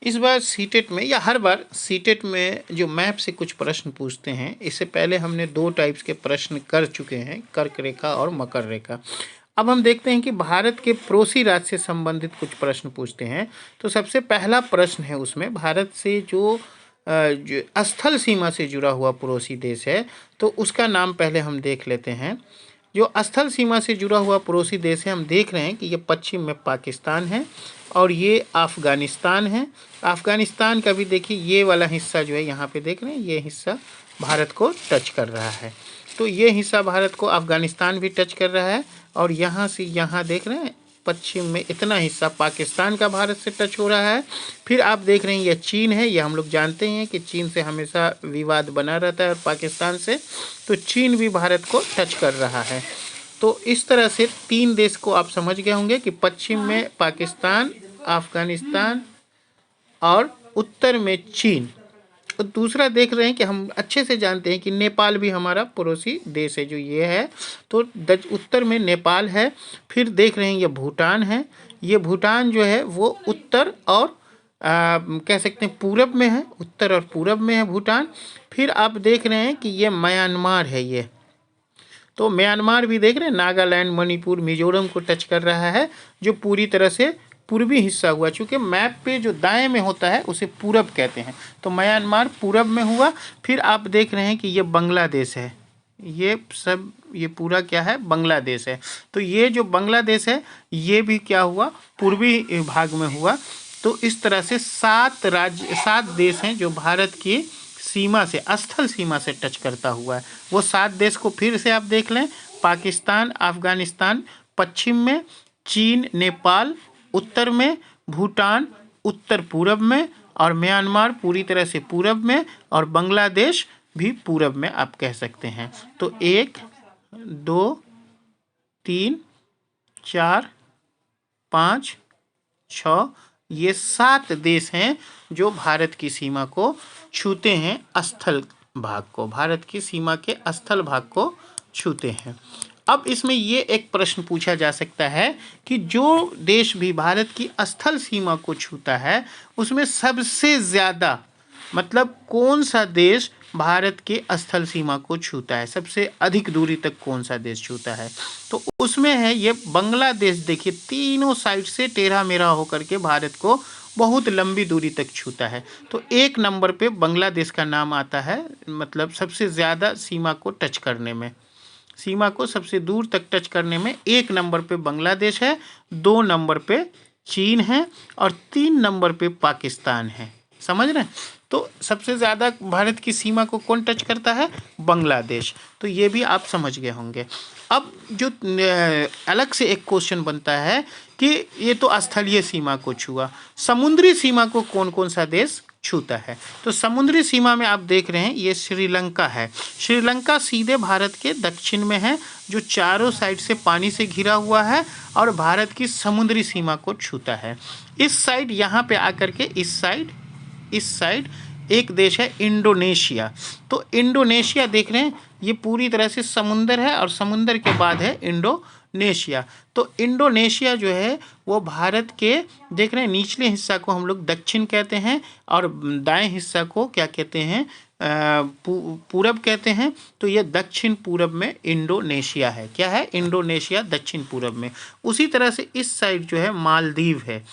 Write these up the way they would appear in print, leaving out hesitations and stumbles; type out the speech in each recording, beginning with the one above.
इस बार सीटेट में या हर बार सीटेट में जो मैप से कुछ प्रश्न पूछते हैं, इससे पहले हमने 2 टाइप्स के प्रश्न कर चुके हैं, कर्क रेखा और मकर रेखा। अब हम देखते हैं कि भारत के पड़ोसी राज्य से संबंधित कुछ प्रश्न पूछते हैं। तो सबसे पहला प्रश्न है उसमें, भारत से जो स्थल सीमा से जुड़ा हुआ पड़ोसी देश है, तो उसका नाम पहले हम देख लेते हैं। जो स्थल सीमा से जुड़ा हुआ पड़ोसी देश है, हम देख रहे हैं कि ये पश्चिम में पाकिस्तान है और ये अफ़गानिस्तान है। अफ़गानिस्तान का भी देखिए ये वाला हिस्सा जो है, यहाँ पे देख रहे हैं, ये हिस्सा भारत को टच कर रहा है। तो ये हिस्सा भारत को अफ़गानिस्तान भी टच कर रहा है और यहाँ से यहाँ देख रहे हैं पश्चिम में इतना हिस्सा पाकिस्तान का भारत से टच हो रहा है। फिर आप देख रहे हैं ये चीन है, ये हम लोग जानते हैं कि चीन से हमेशा विवाद बना रहता है और पाकिस्तान से, तो चीन भी भारत को टच कर रहा है। तो इस तरह से 3 देश को आप समझ गए होंगे कि पश्चिम में पाकिस्तान, अफ़गानिस्तान और उत्तर में चीन। और दूसरा देख रहे हैं कि हम अच्छे से जानते हैं कि नेपाल भी हमारा पड़ोसी देश है, जो ये है। तो उत्तर में नेपाल है। फिर देख रहे हैं ये भूटान है। ये भूटान जो है वो उत्तर और कह सकते हैं पूरब में है, उत्तर और पूरब में है भूटान। फिर आप देख रहे हैं कि ये म्यांमार है ये। तो म्यांमार भी देख रहे हैं, नागालैंड, मणिपुर, मिजोरम को टच कर रहा है, जो पूरी तरह से पूर्वी हिस्सा हुआ। चूँकि मैप पे जो दाएं में होता है उसे पूरब कहते हैं, तो म्यांमार पूरब में हुआ। फिर आप देख रहे हैं कि ये बांग्लादेश है, ये सब ये पूरा क्या है, बांग्लादेश है। तो ये जो बांग्लादेश है ये भी क्या हुआ, पूर्वी भाग में हुआ। तो इस तरह से 7 देश हैं जो भारत की सीमा से, स्थल सीमा से टच करता हुआ है। वो 7 देश को फिर से आप देख लें, पाकिस्तान, अफ़गानिस्तान पश्चिम में, चीन, नेपाल उत्तर में, भूटान उत्तर पूरब में, और म्यांमार पूरी तरह से पूरब में, और बांग्लादेश भी पूरब में आप कह सकते हैं। तो 1 2 3 4 5 6 ये 7 देश हैं जो भारत की सीमा को छूते हैं, स्थल भाग को, भारत की सीमा के स्थल भाग को छूते हैं। अब इसमें ये एक प्रश्न पूछा जा सकता है कि जो देश भी भारत की स्थल सीमा को छूता है उसमें सबसे ज़्यादा, मतलब कौन सा देश भारत के स्थल सीमा को छूता है, सबसे अधिक दूरी तक कौन सा देश छूता है। तो उसमें है ये बांग्लादेश। देखिए तीनों साइड से टेढ़ा मेढ़ा होकर के भारत को बहुत लंबी दूरी तक छूता है। तो 1 नंबर पे बांग्लादेश का नाम आता है, मतलब सबसे ज़्यादा सीमा को टच करने में, सीमा को सबसे दूर तक टच करने में 1 नंबर पे बांग्लादेश है, 2 नंबर पे चीन है और 3 नंबर पे पाकिस्तान है। समझ रहे हैं। तो सबसे ज़्यादा भारत की सीमा को कौन टच करता है, बांग्लादेश। तो ये भी आप समझ गए होंगे। अब जो अलग से एक क्वेश्चन बनता है कि ये तो स्थलीय सीमा को छुआ, समुद्री सीमा को कौन कौन सा देश छूता है। तो समुद्री सीमा में आप देख रहे हैं ये श्रीलंका है। श्रीलंका सीधे भारत के दक्षिण में है, जो चारों साइड से पानी से घिरा हुआ है और भारत की समुद्री सीमा को छूता है। इस साइड यहाँ पे आकर के इस साइड एक देश है इंडोनेशिया। तो इंडोनेशिया देख रहे हैं ये पूरी तरह से समुंदर है और समुंदर के बाद है इंडोनेशिया। तो इंडोनेशिया जो है वो भारत के, देख रहे हैं निचले हिस्सा को हम लोग दक्षिण कहते हैं और दाएं हिस्सा को क्या कहते हैं, पूरब कहते हैं। तो ये दक्षिण पूरब में इंडोनेशिया है। क्या है, इंडोनेशिया दक्षिण पूरब में। उसी तरह से इस साइड जो है मालदीव है,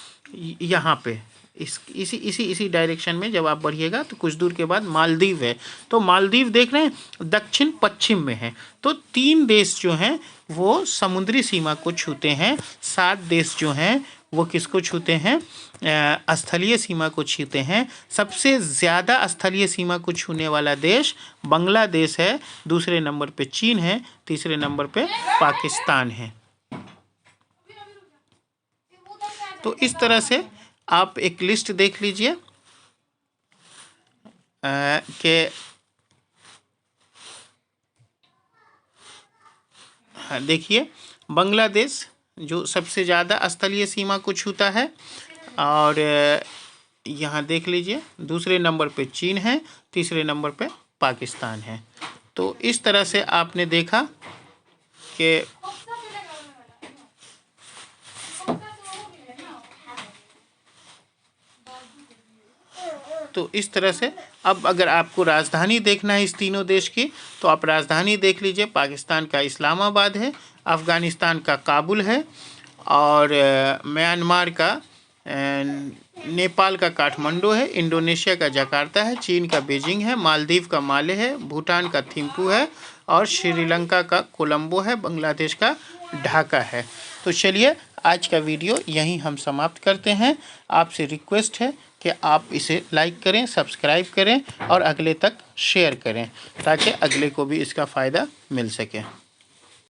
यहाँ पे इसी डायरेक्शन में जब आप बढ़िएगा तो कुछ दूर के बाद मालदीव है। तो मालदीव देख रहे हैं दक्षिण पश्चिम में है। तो 3 देश जो हैं वो समुद्री सीमा को छूते हैं, 7 देश जो हैं वो किसको छूते हैं, स्थलीय सीमा को छूते हैं। सबसे ज़्यादा स्थलीय सीमा को छूने वाला देश बांग्लादेश है, दूसरे नंबर पे चीन है, तीसरे नंबर पे पाकिस्तान है। तो इस तरह से आप एक लिस्ट देख लीजिए कि हाँ, देखिए बांग्लादेश जो सबसे ज़्यादा स्थलीय सीमा को छूता है, और यहाँ देख लीजिए दूसरे नंबर पे चीन है, तीसरे नंबर पे पाकिस्तान है। तो इस तरह से आपने देखा कि तो इस तरह से अब अगर आपको राजधानी देखना है इस तीनों देश की, तो आप राजधानी देख लीजिए। पाकिस्तान का इस्लामाबाद है, अफ़गानिस्तान का काबुल है, और म्यांमार का नेपाल का काठमांडू है, इंडोनेशिया का जकार्ता है, चीन का बीजिंग है, मालदीव का माले है, भूटान का थिम्पू है, और श्रीलंका का कोलंबो है, बांग्लादेश का ढाका है। तो चलिए आज का वीडियो यहीं हम समाप्त करते हैं। आपसे रिक्वेस्ट है कि आप इसे लाइक करें, सब्सक्राइब करें और अगले तक शेयर करें, ताकि अगले को भी इसका फ़ायदा मिल सके।